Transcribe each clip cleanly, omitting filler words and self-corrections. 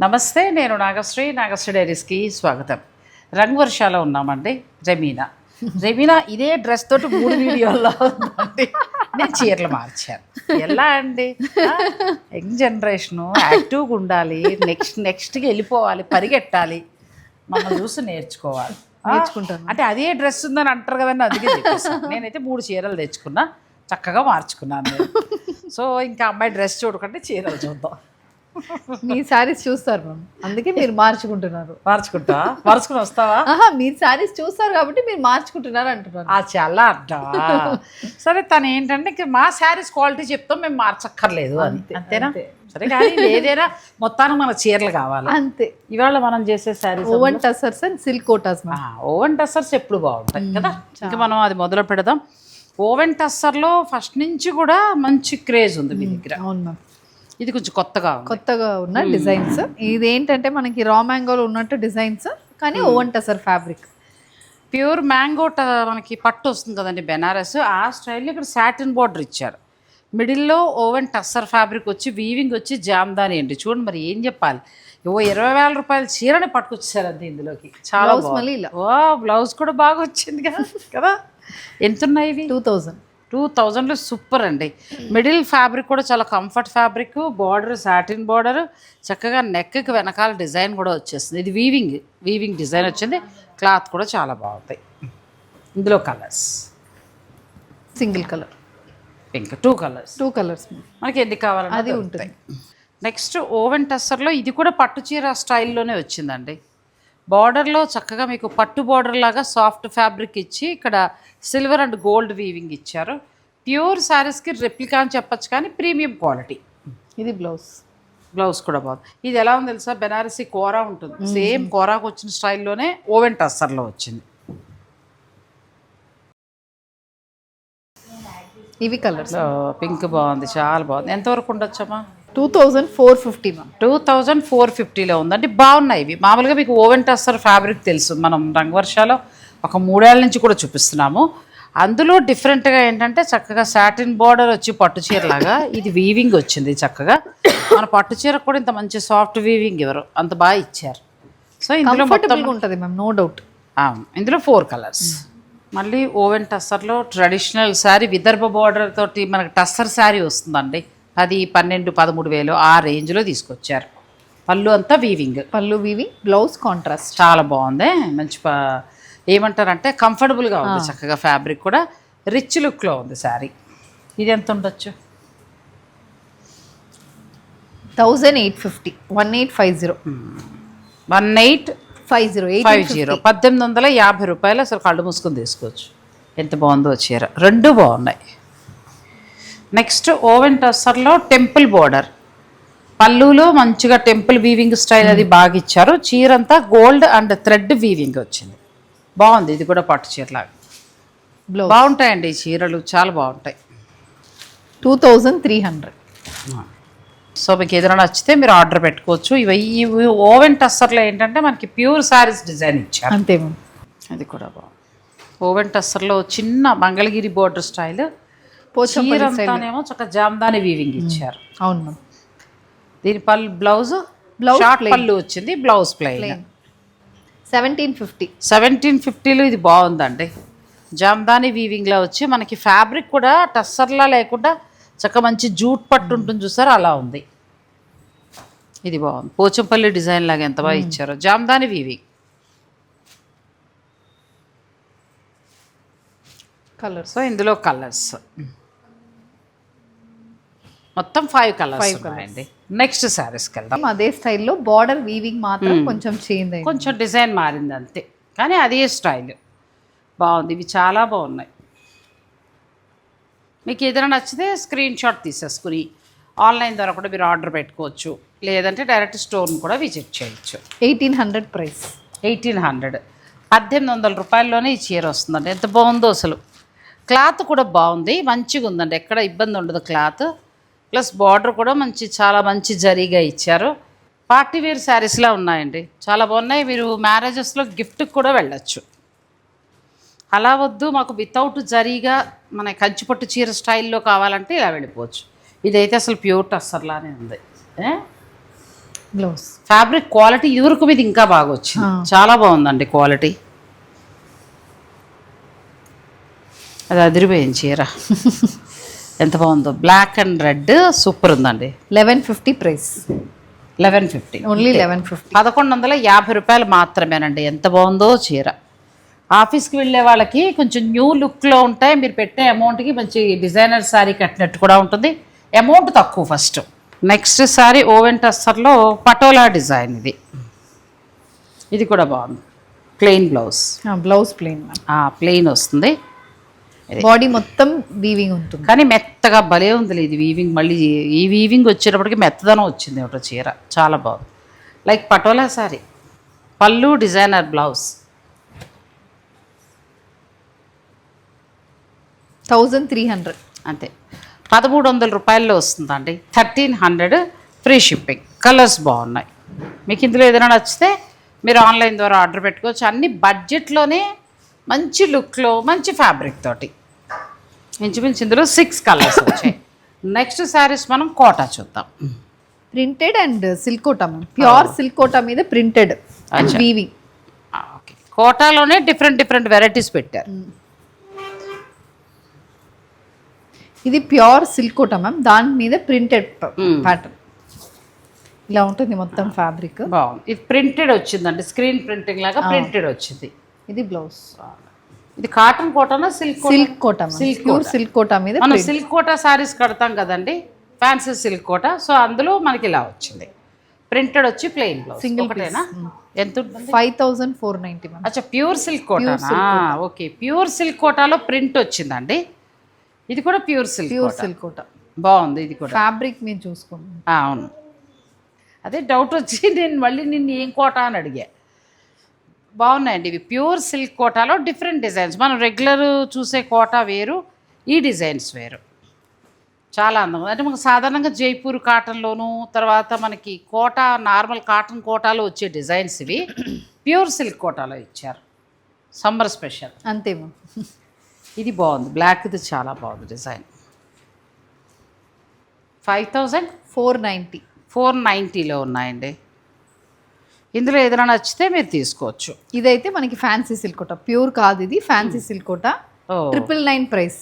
నమస్తే, నేను నాగశ్రీ డైరీస్కి స్వాగతం. రంగవర్షాలో ఉన్నామండి. రెమీనా ఇదే డ్రెస్ తోటి 3 వీడియోల్లో ఉందండి. నేను చీరలు మార్చాను. ఎలా అండి, యంగ్ జనరేషను యాక్టివ్గా ఉండాలి, నెక్స్ట్కి వెళ్ళిపోవాలి, పరిగెట్టాలి, మమ్మల్ని చూసి నేర్చుకుంటాను. అంటే అదే డ్రెస్ ఉందని అంటారు కదండి, అందుకే నేనైతే 3 చీరలు తెచ్చుకున్నా, చక్కగా మార్చుకున్నాను నేను. సో ఇంకా అమ్మాయి డ్రెస్ చూడకంటే చీరలు చూద్దాం. మీ శారీస్ చూస్తారు మ్యామ్, అందుకే మీరు మార్చుకుంటున్నారు. మార్చుకుని వస్తావా? మీరు శారీస్ చూస్తారు కాబట్టి మీరు మార్చుకుంటున్నారు అంటున్నారు. చాలా అంట. సరే, తను ఏంటంటే మా శారీస్ క్వాలిటీ చెప్తాం, మేము మార్చక్కర్లేదు అని, అంతేనా? సరే, కానీ ఏదైనా మొత్తానికి మన చీరలు కావాలి అంతే. ఇవాళ మనం చేసే saris woven tussars and silk kotas. Woven tussars ఎప్పుడు బాగుంటాయి కదా. ఇంకా మనం అది మొదలు పెడదాం. ఓవెన్ టస్సర్లో ఫస్ట్ నుంచి కూడా మంచి క్రేజ్ ఉంది మీ దగ్గర. అవును మ్యామ్, ఇది కొంచెం కొత్తగా ఉన్న డిజైన్స్. ఇది ఏంటంటే మనకి రా మ్యాంగోలో ఉన్నట్టు డిజైన్స్, కానీ woven tussar fabric, pure mango మనకి పట్టు వస్తుంది కదండి, బెనారస్ ఆ స్టైల్లో. ఇక్కడ సాటిన్ బార్డర్ ఇచ్చారు, మిడిల్లో ఓవెన్ టస్సర్ ఫ్యాబ్రిక్ వచ్చి, వీవింగ్ వచ్చి, జామ్దాని అండి. చూడండి, మరి ఏం చెప్పాలి, 20,000 రూపాయల చీరని పట్టుకొచ్చారు అంతే ఇందులోకి. చాలా బ్లౌజ్ కూడా బాగా వచ్చింది కదా. ఎంత ఉన్నాయి ఇవి? 2000లో సూపర్ అండి. మిడిల్ ఫ్యాబ్రిక్ కూడా చాలా comfort fabric, border satin border, చక్కగా నెక్కి వెనకాల డిజైన్ కూడా వచ్చేస్తుంది. ఇది వీవింగ్ డిజైన్ వచ్చింది. క్లాత్ కూడా చాలా బాగుంటాయి. ఇందులో colours single colour pink, 2 colours మనకి ఎన్ని కావాలని అది ఉంటుంది. నెక్స్ట్ ఓవెన్ టస్సర్లో ఇది కూడా పట్టు చీర స్టైల్లోనే వచ్చిందండి. బార్డర్లో చక్కగా మీకు పట్టు బార్డర్ లాగా సాఫ్ట్ ఫ్యాబ్రిక్ ఇచ్చి, ఇక్కడ సిల్వర్ అండ్ గోల్డ్ వీవింగ్ ఇచ్చారు. ప్యూర్ శారీస్కి రెప్లికా అని చెప్పచ్చు, కానీ ప్రీమియం క్వాలిటీ. ఇది బ్లౌజ్ కూడా బాగుంది. ఇది ఎలా ఉంది తెలుసా, బెనారసీ కోరా ఉంటుంది, సేమ్ కోరాకు వచ్చిన స్టైల్లోనే ఓవెన్ టస్సర్లో వచ్చింది. ఇవి కలర్స్. పింక్ బాగుంది, చాలా బాగుంది. ఎంతవరకు ఉండొచ్చమ్మా? 2450 మ్యామ్. 2450లో ఉందండి. బాగున్నాయి ఇవి. మామూలుగా మీకు ఓవెన్ టస్సర్ ఫ్యాబ్రిక్ తెలుసు, మనం రంగవర్షాలో ఒక 3 ఏళ్ళ నుంచి కూడా చూపిస్తున్నాము. అందులో డిఫరెంట్గా ఏంటంటే చక్కగా సాటిన్ బార్డర్ వచ్చి పట్టు చీరలాగా, ఇది వీవింగ్ వచ్చింది చక్కగా. మన పట్టు చీర కూడా ఇంత మంచి సాఫ్ట్ వీవింగ్ ఎవరు అంత బాగా ఇచ్చారు. సో ఇందులో మొత్తం ఉంటుంది మ్యామ్, నో డౌట్. ఇందులో 4 కలర్స్. మళ్ళీ ఓవెన్ టస్సర్లో ట్రెడిషనల్ శారీ, విదర్భ బార్డర్ తోటి మనకి టస్సర్ శారీ వస్తుందండి. 10, 12, 13,000 ఆ రేంజ్లో తీసుకొచ్చారు. పళ్ళు అంతా వీవింగ్, బ్లౌజ్ కాంట్రాస్ట్ చాలా బాగుంది. మంచి ఏమంటారంటే కంఫర్టబుల్గా ఉంది చక్కగా. ఫ్యాబ్రిక్ కూడా రిచ్ లుక్లో ఉంది శారీ. ఇది ఎంత ఉండొచ్చు? 1850. 1850. 1850 రూపాయలు. అసలు కళ్ళు మూసుకొని తీసుకోవచ్చు. ఎంత బాగుందో చీర, 2 బాగున్నాయి. నెక్స్ట్ ఓవెన్ టస్సర్లో టెంపుల్ బార్డర్, పళ్ళులో మంచిగా టెంపుల్ వీవింగ్ స్టైల్ అది బాగా ఇచ్చారు. చీర అంతా గోల్డ్ అండ్ థ్రెడ్ వీవింగ్ వచ్చింది, బాగుంది. ఇది కూడా పట్టు చీరలాగా బాగుంటాయండి ఈ చీరలు, చాలా బాగుంటాయి. 2300. సో మీకు ఏదైనా నచ్చితే మీరు ఆర్డర్ పెట్టుకోవచ్చు. ఈ ఓవెన్ టస్సర్లో ఏంటంటే మనకి ప్యూర్ శారీస్ డిజైన్ ఇచ్చారు అంతే. అది కూడా బాగుంది. ఓవెన్ టస్సర్లో చిన్న మంగళగిరి బోర్డర్ స్టైల్, చీరంతానేమో చక్కగా జామ్దాని వీవింగ్ ఇచ్చారు. అవును మ్యామ్. దీని బ్లౌజ్ షార్ట్ పళ్ళు వచ్చింది, బ్లౌజ్ ప్లెయిన్. 1750లో ఇది బాగుందండి. జామ్దాని వీవింగ్లో వచ్చి మనకి ఫ్యాబ్రిక్ కూడా టస్సర్లా లేకుండా చక్కగా మంచి జూట్ పట్టు ఉంటుంది చూసారు, అలా ఉంది. ఇది బాగుంది, పోచంపల్లి డిజైన్ లాగా ఎంత బాగా ఇచ్చారో. Jamdani weaving colours. సో ఇందులో కలర్స్ మొత్తం 5 కలర్స్ ఉన్నాయండి. నెక్స్ట్ శారీస్కి వెళ్దాం. అదే స్టైల్లో బార్డర్ వీవింగ్ మాత్రం కొంచెం చేంజ్ అయింది, కొంచెం డిజైన్ మారింది అంతే, కానీ అదే స్టైల్ బాగుంది. ఇవి చాలా బాగున్నాయి. మీకు ఏదైనా నచ్చితే స్క్రీన్ షాట్ తీసేసుకుని ఆన్లైన్ ద్వారా కూడా మీరు ఆర్డర్ పెట్టుకోవచ్చు, లేదంటే డైరెక్ట్ స్టోర్ని కూడా విజిట్ చేయొచ్చు. 1800 ప్రైస్. 1800, 1800 రూపాయల్లోనే ఈ చీర వస్తుందండి. ఎంత బాగుందో అసలు. క్లాత్ కూడా బాగుంది, మంచిగా ఉందండి, ఎక్కడ ఇబ్బంది ఉండదు క్లాత్. ప్లస్ బార్డర్ కూడా చాలా మంచి జరీగా ఇచ్చారు. పార్టీ వేర్ శారీస్లా ఉన్నాయండి, చాలా బాగున్నాయి. మీరు మ్యారేజెస్లో గిఫ్ట్కి కూడా వెళ్ళచ్చు. అలా వద్దు మాకు వితౌట్ జరీగా మన కంచిపట్టు చీర స్టైల్లో కావాలంటే ఇలా వెళ్ళిపోవచ్చు. ఇదైతే అసలు ప్యూర్ టస్సర్లానే ఉంది. బ్లౌజ్ ఫ్యాబ్రిక్ క్వాలిటీ ఇదివరకు మీద ఇంకా బాగా వచ్చింది, చాలా బాగుందండి క్వాలిటీ. అది అదిరిపోయింది చీర. ఎంత బాగుందో, బ్లాక్ అండ్ రెడ్ సూపర్ ఉందండి. 1150 ప్రైస్. 1150 ఓన్లీ 1150. 1150 రూపాయలు మాత్రమేనండి. ఎంత బాగుందో చీర. ఆఫీస్కి వెళ్ళే వాళ్ళకి కొంచెం న్యూ లుక్లో ఉంటాయి. మీరు పెట్టే అమౌంట్కి మంచి డిజైనర్ శారీ కట్టినట్టు కూడా ఉంటుంది. అమౌంట్ తక్కువ ఫస్ట్. నెక్స్ట్ శారీ ఓవెన్ టస్సర్లో పటోలా డిజైన్. ఇది కూడా బాగుంది. Plain blouse. Blouse plain, plain వస్తుంది. బాడీ మొత్తం వీవింగ్ ఉంటుంది కానీ మెత్తగా భలే ఉంది ఇది వీవింగ్. మళ్ళీ ఈ వీవింగ్ వచ్చేటప్పటికి మెత్తదనం వచ్చింది ఒకటి చీర, చాలా బాగుంది. లైక్ పటోలా శారీ. పళ్ళు డిజైనర్ బ్లౌజ్. 1300 అంతే. 1300 రూపాయల్లో వస్తుందండి. 1300 ఫ్రీ షిప్పింగ్. కలర్స్ బాగున్నాయి. మీకు ఇందులో ఏదైనా నచ్చితే మీరు ఆన్లైన్ ద్వారా ఆర్డర్ పెట్టుకోవచ్చు. అన్ని బడ్జెట్లోనే మంచి లుక్లో మంచి ఫ్యాబ్రిక్ తోటి. ఇంచుమించు ఇందులో 6 కలర్స్ వచ్చాయి. నెక్స్ట్ శారీస్ మనం కోటా చూద్దాం. Printed and సిల్కోటా ma'am. ప్యూర్ సిల్కోటా మీద printed weaving. Okay, కోటాలోనే different varieties పెట్టారు. ఇది ప్యూర్ సిల్కోటా మ్యామ్, దాని మీద ప్రింటెడ్ ప్యాటర్న్. ఇలా ఉంటుంది మొత్తం ఫ్యాబ్రిక్. బాగుంది. ఇది ప్రింటెడ్ వచ్చిందండి, స్క్రీన్ ప్రింటింగ్ లాగా ప్రింటెడ్ వచ్చింది. ఇది బ్లౌజ్. ఇది కాటన్ కోటానా silk Kota? Pure silk Kota మీద మనం సిల్క్ కోటా సారీస్ కడతాం కదండి, ఫ్యాన్సీ సిల్క్ కోటా. సో అందులో మనకి ఇలా వచ్చింది. ప్రింటెడ్ వచ్చి ప్లెయిన్ బ్లౌజ్. సింగిల్ ఒకటేనా? ఎంత ఉంటుంది? 5490 మ్యామ్. అచ్చా, pure silk kota. Okay, pure silk కోటాలో ప్రింట్ వచ్చిందండి. ఇది కూడా ప్యూర్ సిల్క్ కోటా. బాగుంది. ఇది కూడా ఫ్యాబ్రిక్ మీరు చూసుకోండి. అవును, అదే డౌట్ వచ్చి నేను మళ్ళీ నిన్ను ఏం కోటా అని అడిగా. బాగున్నాయండి ఇవి. ప్యూర్ సిల్క్ కోటాలో డిఫరెంట్ డిజైన్స్. మనం రెగ్యులర్ చూసే కోటా వేరు, ఈ డిజైన్స్ వేరు. చాలా అందంగా. అంటే మనకు సాధారణంగా జైపూర్ కాటన్లోను, తర్వాత మనకి కోటా నార్మల్ కాటన్ కోటాలో వచ్చే డిజైన్స్ ఇవి ప్యూర్ సిల్క్ కోటాలో ఇచ్చారు. Summer special. అంతే మ్యామ్. ఇది బాగుంది, బ్లాక్ది చాలా బాగుంది డిజైన్. 5490లో ఉన్నాయండి. ఇందులో ఏదైనా నచ్చితే మీరు తీసుకోవచ్చు. ఇదైతే మనకి ఫ్యాన్సీ సిల్క్ కోటా, ప్యూర్ కాదు ఇది, ఫ్యాన్సీ సిల్క్ కోటా. 999 ప్రైస్.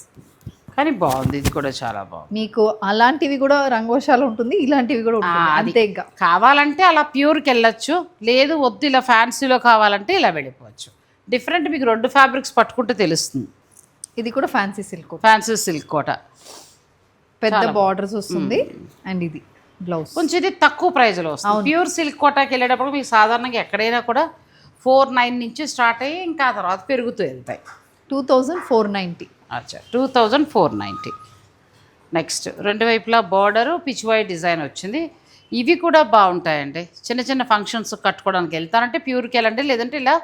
కానీ బాగుంది, ఇది కూడా చాలా బాగుంది. మీకు అలాంటివి కూడా రంగోషాలు ఉంటుంది, ఇలాంటివి కూడా ఉంటుంది. అంతే, ఇంకా కావాలంటే అలా ప్యూర్కి వెళ్ళొచ్చు, లేదు వద్దు ఇలా ఫ్యాన్సీలో కావాలంటే ఇలా వెళ్ళిపోవచ్చు. డిఫరెంట్ మీకు 2 ఫ్యాబ్రిక్స్ పట్టుకుంటే తెలుస్తుంది. ఇది కూడా fancy silk kota, fancy silk kota. పెద్ద బార్డర్స్ వస్తుంది. అండ్ ఇది బ్లౌజ్. కొంచెం ఇది తక్కువ ప్రైజ్లో వస్తుంది. ప్యూర్ సిల్క్ కోటాకి వెళ్ళేటప్పుడు మీకు సాధారణంగా ఎక్కడైనా కూడా 49 నుంచి స్టార్ట్ అయ్యి ఇంకా ఆ తర్వాత పెరుగుతూ వెళ్తాయి. 2490. అచ్చా, 2490. నెక్స్ట్ రెండు వైపులా బార్డరు పిచ్వాయి డిజైన్ వచ్చింది. ఇవి కూడా బాగుంటాయండి. చిన్న చిన్న ఫంక్షన్స్ కట్టుకోవడానికి వెళ్తారంటే ప్యూర్కి వెళ్ళండి, లేదంటే ఇలా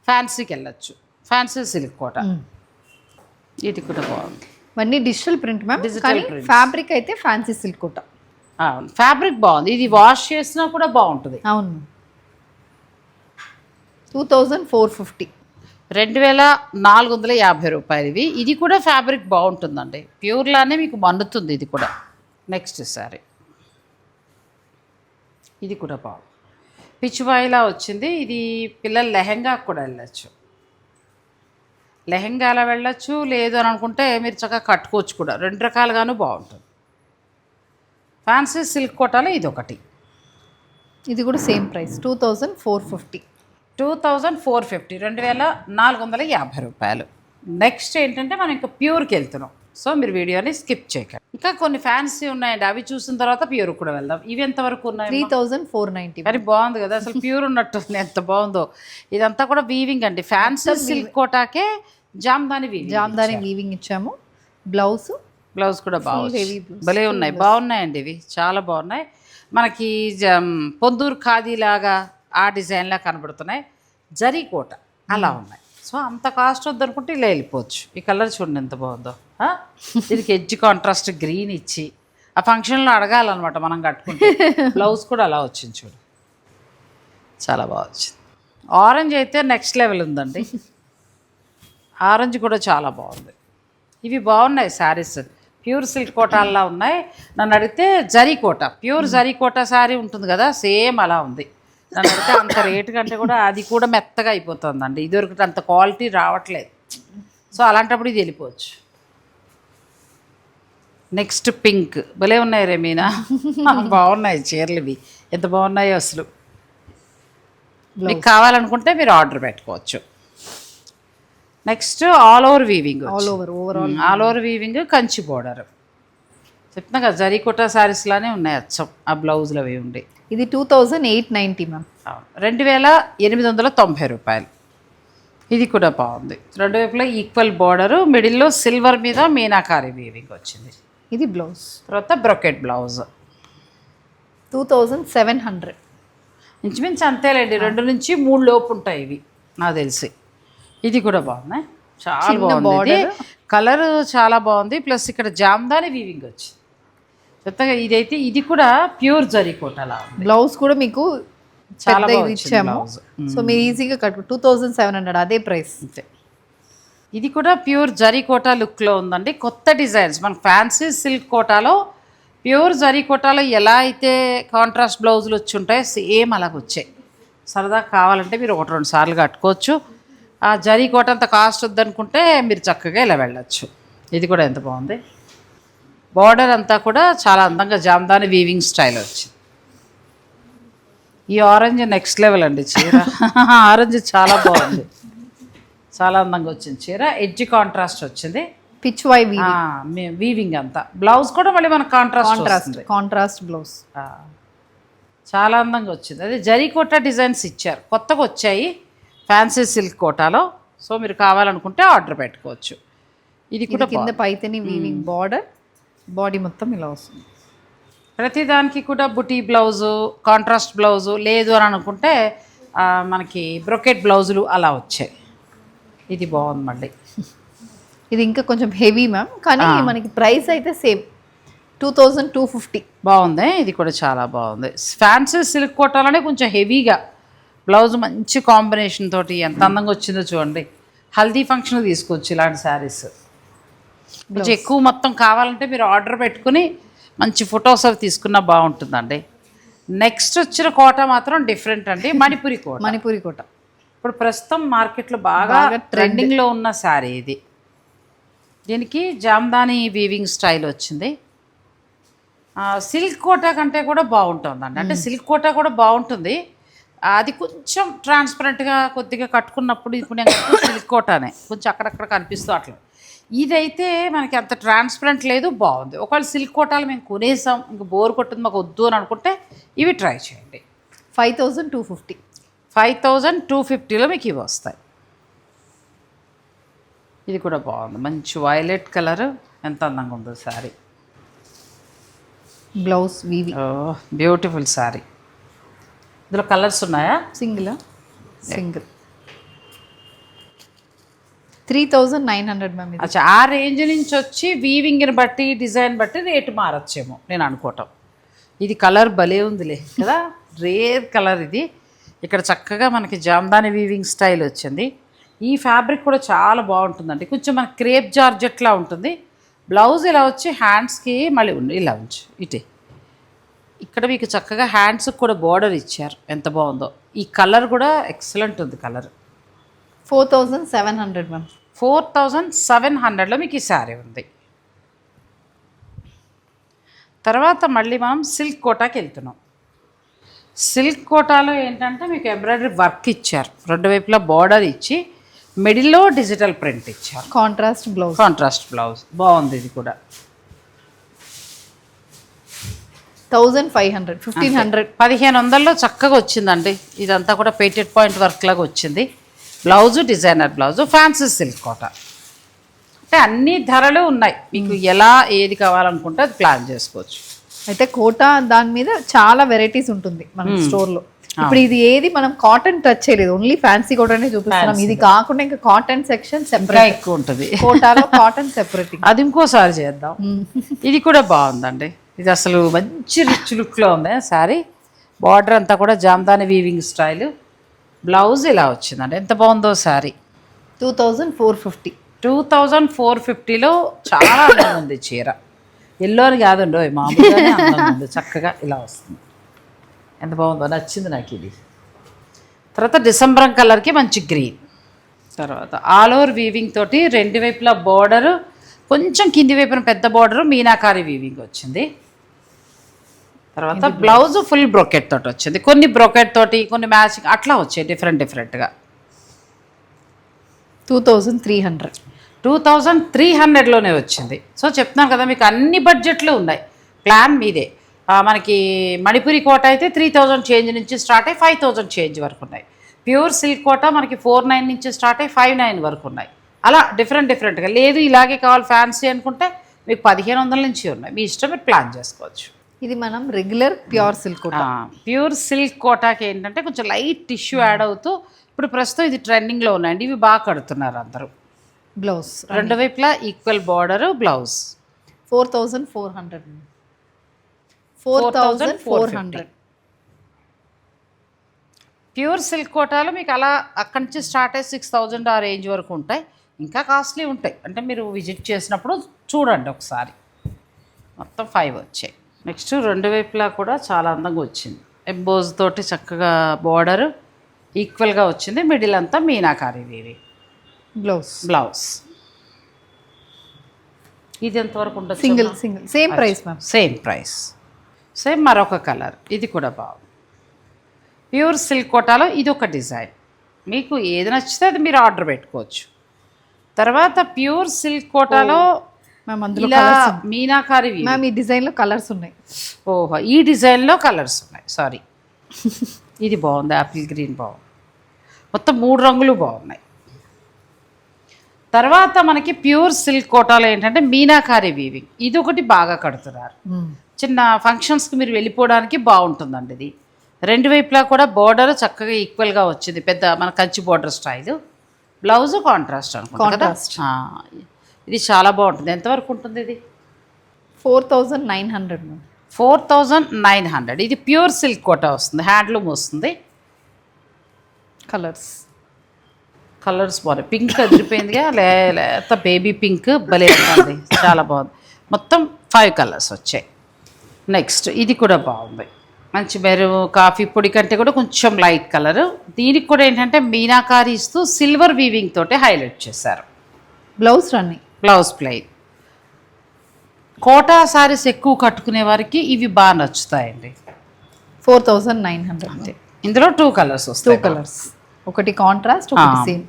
ఫ్యాన్సీకి వెళ్ళచ్చు. Fancy silk kota. ఇది కూడా బాగుంది. ఇవన్నీ డిజిటల్ ప్రింట్ మ్యామ్, కానీ ఫ్యాబ్రిక్ అయితే ఫ్యాన్సీ సిల్క్ కోటా. అవును, ఫ్యాబ్రిక్ బాగుంది. ఇది వాష్ చేసినా కూడా బాగుంటుంది. అవును. 2450. 2450 రూపాయలు ఇవి. ఇది కూడా ఫ్యాబ్రిక్ బాగుంటుందండి, ప్యూర్లానే మీకు మన్నుతుంది. ఇది కూడా నెక్స్ట్ సారీ. ఇది కూడా బాగుంది, పిచ్చువాయిలా వచ్చింది. ఇది పిల్లలు లెహెంగా కూడా వెళ్ళచ్చు. లెహెంగాలా వెళ్ళచ్చు, లేదు అని అనుకుంటే మీరు చక్కగా కట్టుకోవచ్చు కూడా. 2 రకాలుగాను బాగుంటుంది. ఫ్యాన్సీ సిల్క్ కోటాలో ఇది ఒకటి. ఇది కూడా సేమ్ ప్రైస్ 2450. 2450 రూపాయలు. నెక్స్ట్ ఏంటంటే మనం ఇంకా ప్యూర్కి వెళ్తున్నాం. సో మీరు వీడియోని స్కిప్ చేయకండి. ఇంకా కొన్ని ఫ్యాన్సీ ఉన్నాయండి, అవి చూసిన తర్వాత ప్యూర్ కూడా వెళ్దాం. ఇవి ఎంతవరకు ఉన్నాయి? 3490. కానీ బాగుంది కదా, అసలు ప్యూర్ ఉన్నట్టు ఎంత బాగుందో. ఇదంతా కూడా వీవింగ్ అండి. ఫ్యాన్సీ సిల్క్ కోటాకే జామ్దాని వీవింగ్ ఇచ్చాము. బ్లౌజ్ కూడా బాగుంది, భలే ఉన్నాయి, బాగున్నాయండి ఇవి, చాలా బాగున్నాయి. మనకి పొందూరు ఖాదీ లాగా ఆ డిజైన్లా కనబడుతున్నాయి. జరీ కోట అలా ఉన్నాయి. సో అంత కాస్ట్ వద్దనుకుంటే ఇలా వెళ్ళిపోవచ్చు. ఈ కలర్ చూడండి ఎంత బాగుందో. దీనికి ఎడ్జ్ కాంట్రాస్ట్ గ్రీన్ ఇచ్చి ఆ ఫంక్షన్లో అడగాలన్నమాట మనం కట్టుకుంటే. బ్లౌజ్ కూడా అలా వచ్చింది చూడు, చాలా బాగా వచ్చింది. ఆరెంజ్ అయితే నెక్స్ట్ లెవెల్ ఉందండి. ఆరెంజ్ కూడా చాలా బాగుంది. ఇవి బాగున్నాయి శారీస్. ప్యూర్ సిల్క్ కోటాల్లా ఉన్నాయి. నన్ను అడిగితే జరీ కోట, ప్యూర్ జరీ కోట శారీ ఉంటుంది కదా, సేమ్ అలా ఉంది. నన్ను అడిగితే అంత రేటు కంటే కూడా అది కూడా మెత్తగా అయిపోతుందండి. ఇదివరకు అంత క్వాలిటీ రావట్లేదు. సో అలాంటప్పుడు ఇది వెళ్ళిపోవచ్చు. నెక్స్ట్ పింక్ భలే ఉన్నాయి రేమీనా. బాగున్నాయి చీరలు ఇవి, ఎంత బాగున్నాయో అసలు. మీకు కావాలనుకుంటే మీరు ఆర్డర్ పెట్టుకోవచ్చు. Next all over weaving, all over weaving Kanchi border. చెప్తున్నా కదా జరీ కోటా శారీస్ లానే ఉన్నాయి అచ్చం. ఆ బ్లౌజ్లు అవి ఉండి. ఇది 2890 మ్యామ్. 2890 రూపాయలు. ఇది కూడా బాగుంది. రెండు వైపులా ఈక్వల్ బోర్డరు, మిడిల్లో సిల్వర్ మీద మీనాకారి వీవింగ్ వచ్చింది. ఇది బ్లౌజ్. తర్వాత బ్రొకెట్ బ్లౌజ్ 2700. ఇంచుమించు అంతేలేండి, 2 నుంచి 3 లోపు ఉంటాయి ఇవి నాకు తెలిసి. ఇది కూడా బాగుంది, చాలా బాగుంది. కలర్ చాలా బాగుంది. ప్లస్ ఇక్కడ జామ్దాని వీవింగ్ వచ్చింది చెత్తగా. ఇదైతే ఇది కూడా ప్యూర్ జరీ కోటలా ఉంది. బ్లౌజ్ కూడా మీకు చాలా పెద్ద ఇది బాగా ఇచ్చాము. సో మీరు ఈజీగా కట్టు 2700 అదే ప్రైస్. అంతే. ఇది కూడా ప్యూర్ జరీ కోటా లుక్లో ఉందండి. కొత్త డిజైన్స్ మనకు ఫ్యాన్సీ సిల్క్ కోటాలో, ప్యూర్ జరీ కోటాలో ఎలా అయితే కాంట్రాస్ట్ బ్లౌజులు వచ్చి ఉంటాయో సేమ్ అలాగ వచ్చాయి. సరదా కావాలంటే మీరు 1-2 సార్లు కట్టుకోవచ్చు. ఆ జరీ కోట అంత కాస్ట్ వద్దనుకుంటే మీరు చక్కగా ఇలా వెళ్ళచ్చు. ఇది కూడా ఎంత బాగుంది. బార్డర్ అంతా కూడా చాలా అందంగా జామ్దాని వీవింగ్ స్టైల్ వచ్చింది. ఈ ఆరెంజ్ నెక్స్ట్ లెవెల్ అండి చీర. ఆరెంజ్ చాలా బాగుంది, చాలా అందంగా వచ్చింది చీర. ఎడ్జ్ కాంట్రాస్ట్ వచ్చింది, పిచ్ వై వీవింగ్ అంతా. బ్లౌజ్ కూడా మళ్ళీ మనకు కాంట్రాస్ట్ బ్లౌజ్ చాలా అందంగా వచ్చింది. అదే జరీ కోటా డిజైన్స్ ఇచ్చారు, కొత్తగా వచ్చాయి ఫ్యాన్సీ సిల్క్ కోటాలో. సో మీరు కావాలనుకుంటే ఆర్డర్ పెట్టుకోవచ్చు. ఇది కూడా కింద పైతని వీవింగ్ బార్డర్, బాడీ మొత్తం ఇలా వస్తుంది. ప్రతిదానికి కూడా బుటీ బ్లౌజు, కాంట్రాస్ట్ బ్లౌజు లేదు అని అనుకుంటే మనకి బ్రొకెట్ బ్లౌజులు అలా వచ్చాయి. ఇది బాగుంది మళ్ళీ. ఇది ఇంకా కొంచెం హెవీ మ్యామ్, కానీ మనకి ప్రైస్ అయితే సేమ్ 2250. బాగుంది. ఇది కూడా చాలా బాగుంది. ఫ్యాన్సీ సిల్క్ కోటాలోనే కొంచెం హెవీగా బ్లౌజ్ మంచి కాంబినేషన్ తోటి ఎంత అందంగా వచ్చిందో చూడండి. హల్దీ ఫంక్షన్ తీసుకోవచ్చు ఇలాంటి శారీస్. కొంచెం ఎక్కువ మొత్తం కావాలంటే మీరు ఆర్డర్ పెట్టుకుని మంచి ఫొటోస్ అవి తీసుకున్నా బాగుంటుందండి. నెక్స్ట్ వచ్చిన కోట మాత్రం డిఫరెంట్ అండి, మణిపురి కోట. మణిపురి కోట ఇప్పుడు ప్రస్తుతం మార్కెట్లో బాగా ట్రెండింగ్లో ఉన్న శారీ ఇది. దీనికి జామ్దాని వీవింగ్ స్టైల్ వచ్చింది. సిల్క్ కోట కంటే కూడా బాగుంటుందండి. అంటే సిల్క్ కోట కూడా బాగుంటుంది, అది కొంచెం ట్రాన్స్పరెంట్గా కొద్దిగా కట్టుకున్నప్పుడు. ఇప్పుడు నేను సిల్క్ కోటానే కొంచెం అక్కడక్కడ కనిపిస్తూ అట్లా. ఇదైతే మనకి అంత ట్రాన్స్పరెంట్ లేదు, బాగుంది. ఒకవేళ సిల్క్ కోటాలు మేము కొనేసాం, ఇంకా బోర్ కొట్టింది మాకు వద్దు అని అనుకుంటే ఇవి ట్రై చేయండి. 5250. 5250లో మీకు ఇవి వస్తాయి. ఇది కూడా బాగుంది, మంచి వైలెట్ కలర్, ఎంత అందంగా ఉందో sari. Blouse weaving, beautiful sari. ఇందులో కలర్స్ ఉన్నాయా? Single 3900 ma'am. అచ్చా, ఆ రేంజ్ నుంచి వచ్చి వీవింగ్ని బట్టి డిజైన్ బట్టి రేటు మారచ్చేమో నేను అనుకోవటం. ఇది కలర్ భలే ఉందిలే కదా, రేర్ కలర్ ఇది. ఇక్కడ చక్కగా మనకి జామ్దాని వీవింగ్ స్టైల్ వచ్చింది. ఈ ఫ్యాబ్రిక్ కూడా చాలా బాగుంటుందండి. కొంచెం మనకి క్రేప్ జార్జెట్లా ఉంటుంది. బ్లౌజ్ ఇలా వచ్చి హ్యాండ్స్కి మళ్ళీ ఇలా ఉంచు ఇటే. ఇక్కడ మీకు చక్కగా హ్యాండ్స్కి కూడా బార్డర్ ఇచ్చారు, ఎంత బాగుందో. ఈ కలర్ కూడా ఎక్సలెంట్ ఉంది కలర్. 4700 మ్యామ్. 4700లో మీకు ఈ శారీ ఉంది. తర్వాత మళ్ళీ మనం సిల్క్ కోటాకి వెళ్తున్నాం. సిల్క్ కోటాలో ఏంటంటే మీకు ఎంబ్రాయిడరీ వర్క్ ఇచ్చారు, రెండు వైపులా బార్డర్ ఇచ్చి మిడిల్లో డిజిటల్ ప్రింట్ ఇచ్చారు. కాంట్రాస్ట్ బ్లౌజ్ బాగుంది. ఇది కూడా 1500 1500లో చక్కగా వచ్చిందండి. ఇదంతా కూడా పేటెడ్ పాయింట్ వర్క్ లాగా వచ్చింది. Blouse designer blouse, fancy silk Kota. అంటే అన్ని ధరలు ఉన్నాయి, మీకు ఎలా ఏది కావాలనుకుంటే అది ప్లాన్ చేసుకోవచ్చు. అయితే కోట దాని మీద చాలా వెరైటీస్ ఉంటుంది మన స్టోర్లో. ఇప్పుడు ఇది ఏది మనం కాటన్ టచ్ చేయలేదు, ఓన్లీ ఫ్యాన్సీ కోటనే చూపిస్తున్నాం. ఇది కాకుండా ఇంకా కాటన్ సెక్షన్ సెపరేట్ ఎక్కువ ఉంటుంది. కోటాలో కాటన్ సెపరేట్, అది ఇంకోసారి చేద్దాం. ఇది కూడా బాగుందండి. ఇది అసలు మంచి రిచ్ లుక్లో ఉంది శారీ. బార్డర్ అంతా కూడా జామ్దాని వీవింగ్ స్టైల్. బ్లౌజ్ ఇలా వచ్చిందండి, ఎంత బాగుందో శారీ. 2450. 2450లో చాలా బాగుంది చీర. ఎల్లో అని కాదండి మామూలుగానే అందంగా ఉంది, చక్కగా ఇలా వస్తుంది. ఎంత బాగుందో, నచ్చింది నాకు ఇది. తర్వాత డిసెంబర్ కలర్కి మంచి గ్రీన్. తర్వాత ఆల్ ఓవర్ వీవింగ్ తోటి రెండు వైపులా బోర్డరు, కొంచెం కింది వైపున పెద్ద బోర్డరు మీనాకారి వీవింగ్ వచ్చింది. తర్వాత బ్లౌజ్ ఫుల్ బ్రోకెట్ తోటి వచ్చింది, కొన్ని బ్రోకెట్ తోటి కొన్ని మ్యాచింగ్ అట్లా వచ్చాయి డిఫరెంట్గా. 2300. 2300లోనే వచ్చింది. సో చెప్తున్నాను కదా మీకు అన్ని బడ్జెట్లు ఉన్నాయి, ప్లాన్ మీదే. మనకి మణిపురి కోట అయితే 3000 చేంజ్ నుంచి స్టార్ట్ అయ్యి 5000 చేంజ్ వరకు ఉన్నాయి. ప్యూర్ సిల్క్ కోట మనకి 49 నుంచి స్టార్ట్ అయ్యి 59 వరకు ఉన్నాయి. అలా డిఫరెంట్గా. లేదు ఇలాగే కావాలి ఫ్యాన్సీ అనుకుంటే మీకు 1500 నుంచి ఉన్నాయి, మీ ఇష్టం, మీరు ప్లాన్ చేసుకోవచ్చు. ఇది మనం రెగ్యులర్ ప్యూర్ సిల్క్ కోట. ప్యూర్ సిల్క్ కోటాకి ఏంటంటే కొంచెం లైట్ టిష్యూ యాడ్ అవుతూ ఇప్పుడు ప్రస్తుతం ఇది ట్రెండింగ్లో ఉన్నాయండి, ఇవి బాగా కడుతున్నారు అందరూ. బ్లౌజ్ రెండు వైపులా equal border, blouse 4400. 4400. Pure silk కోటాలు మీకు అలా అక్కడి నుంచి స్టార్ట్ అయ్యి 6000 ఆ రేంజ్ వరకు ఉంటాయి, ఇంకా కాస్ట్లీ ఉంటాయి. అంటే మీరు విజిట్ చేసినప్పుడు చూడండి ఒకసారి. మొత్తం 5 వచ్చాయి. నెక్స్ట్ రెండు వైపులా కూడా చాలా అందంగా వచ్చింది, ఎంబోజ్ తోటి చక్కగా బార్డర్ ఈక్వల్గా వచ్చింది, మిడిల్ అంతా మీనాకారి వీవి బ్లౌజ్. ఇది ఎంతవరకు ఉంటుంది? Single same price ma'am. Same మరొక కలర్, ఇది కూడా బాగుంది. ప్యూర్ సిల్క్ కోటాలో ఇది ఒక డిజైన్, మీకు ఏది నచ్చితే అది మీరు ఆర్డర్ పెట్టుకోవచ్చు. తర్వాత ప్యూర్ సిల్క్ కోటాలో మ్యామ్ అందులో మీనాకారి మ్యామ్ ఈ డిజైన్లో కలర్స్ ఉన్నాయి. ఓహో, ఈ డిజైన్లో కలర్స్ ఉన్నాయి, సారీ. ఇది బాగుంది, యాపిల్ గ్రీన్ బాగుంది, మొత్తం 3 రంగులు బాగున్నాయి. తర్వాత మనకి ప్యూర్ సిల్క్ కోటాలో ఏంటంటే మీనాకారి వీవింగ్, ఇది ఒకటి బాగా కడుతున్నారు. చిన్న ఫంక్షన్స్కి మీరు వెళ్ళిపోవడానికి బాగుంటుందండి ఇది. రెండు వైపులా కూడా బోర్డర్ చక్కగా ఈక్వల్గా వచ్చింది, పెద్ద మన Kanchi border style. Blouse contrast అనుకుంటా. ఇది చాలా బాగుంటుంది. ఎంతవరకు ఉంటుంది ఇది? 4900. 4900. ఇది ప్యూర్ సిల్క్ కోటా వస్తుంది, హ్యాండ్లూమ్ వస్తుంది. కలర్స్ బాగున్నాయి, పింక్ అదిరిపోయిందిగా, లేత బేబీ పింక్ భలే ఉంది, చాలా బాగుంది. మొత్తం 5 కలర్స్ వచ్చాయి. నెక్స్ట్ ఇది కూడా బాగుంది, మంచి మెరూన్ కాఫీ పొడి కంటే కూడా కొంచెం లైట్ కలరు. దీనికి కూడా ఏంటంటే మీనాకారి ఇస్తూ సిల్వర్ వీవింగ్ తోటి హైలైట్ చేశారు. Blouse plain. కోటా సారీస్ ఎక్కువ కట్టుకునే వారికి ఇవి బాగా నచ్చుతాయండి. 4900 అంతే. ఇందులో 2 కలర్స్ వస్తాయి. 2 కలర్స్, ఒకటి కాంట్రాస్ట్, ఒకటి సేమ్.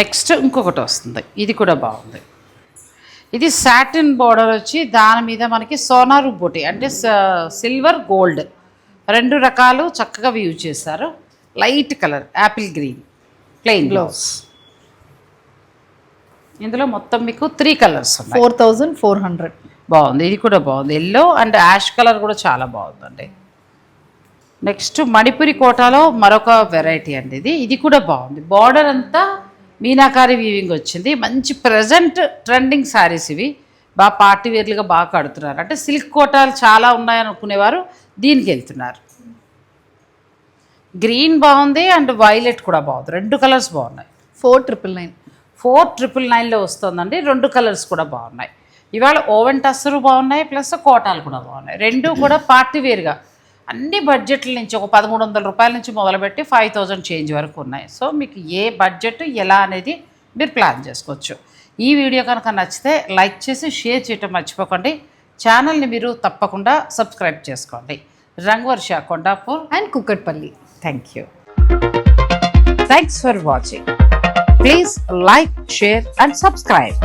నెక్స్ట్ ఇంకొకటి వస్తుంది, ఇది కూడా బాగుంది. ఇది సాటిన్ బార్డర్ వచ్చి దాని మీద మనకి సోనారు బొటి అంటే సిల్వర్ గోల్డ్ 2 రకాలు చక్కగా వ్యూ చేశారు. Light colour Apple green plain blouse. ఇందులో మొత్తం మీకు 3 కలర్స్ ఉన్నాయి. 4400. బాగుంది, ఇది కూడా బాగుంది. ఎల్లో అండ్ యాష్ కలర్ కూడా చాలా బాగుందండి. నెక్స్ట్ మణిపురి కోటాలో మరొక వెరైటీ అండి ఇది కూడా బాగుంది. బార్డర్ అంతా మీనాకారి వీవింగ్ వచ్చింది, మంచి ప్రజెంట్ ట్రెండింగ్ శారీస్ ఇవి, బాగా పార్టీ వేర్లుగా బాగా కడుతున్నారు. అంటే సిల్క్ కోటాలు చాలా ఉన్నాయని అనుకునేవారు దీనికి వెళ్తున్నారు. గ్రీన్ బాగుంది అండ్ వైలెట్ కూడా బాగుంది, 2 కలర్స్ బాగున్నాయి. 4999లో వస్తుందండి, 2 కలర్స్ కూడా బాగున్నాయి. ఇవాళ ఓవెన్ టస్సరు బాగున్నాయి, ప్లస్ కోటాలు కూడా బాగున్నాయి. 2 కూడా పార్టీ వేర్గా అన్ని బడ్జెట్ల నుంచి ఒక 1300 రూపాయల నుంచి మొదలుపెట్టి 5000 చేంజ్ వరకు ఉన్నాయి. సో మీకు ఏ బడ్జెట్ ఎలా అనేది మీరు ప్లాన్ చేసుకోవచ్చు. ఈ వీడియో కనుక నచ్చితే లైక్ చేసి షేర్ చేయటం మర్చిపోకండి. ఛానల్ని మీరు తప్పకుండా సబ్స్క్రైబ్ చేసుకోండి. Rangavarsha Kondapur and Kukatpally. Thank you. Thanks for watching. Please like, share and subscribe.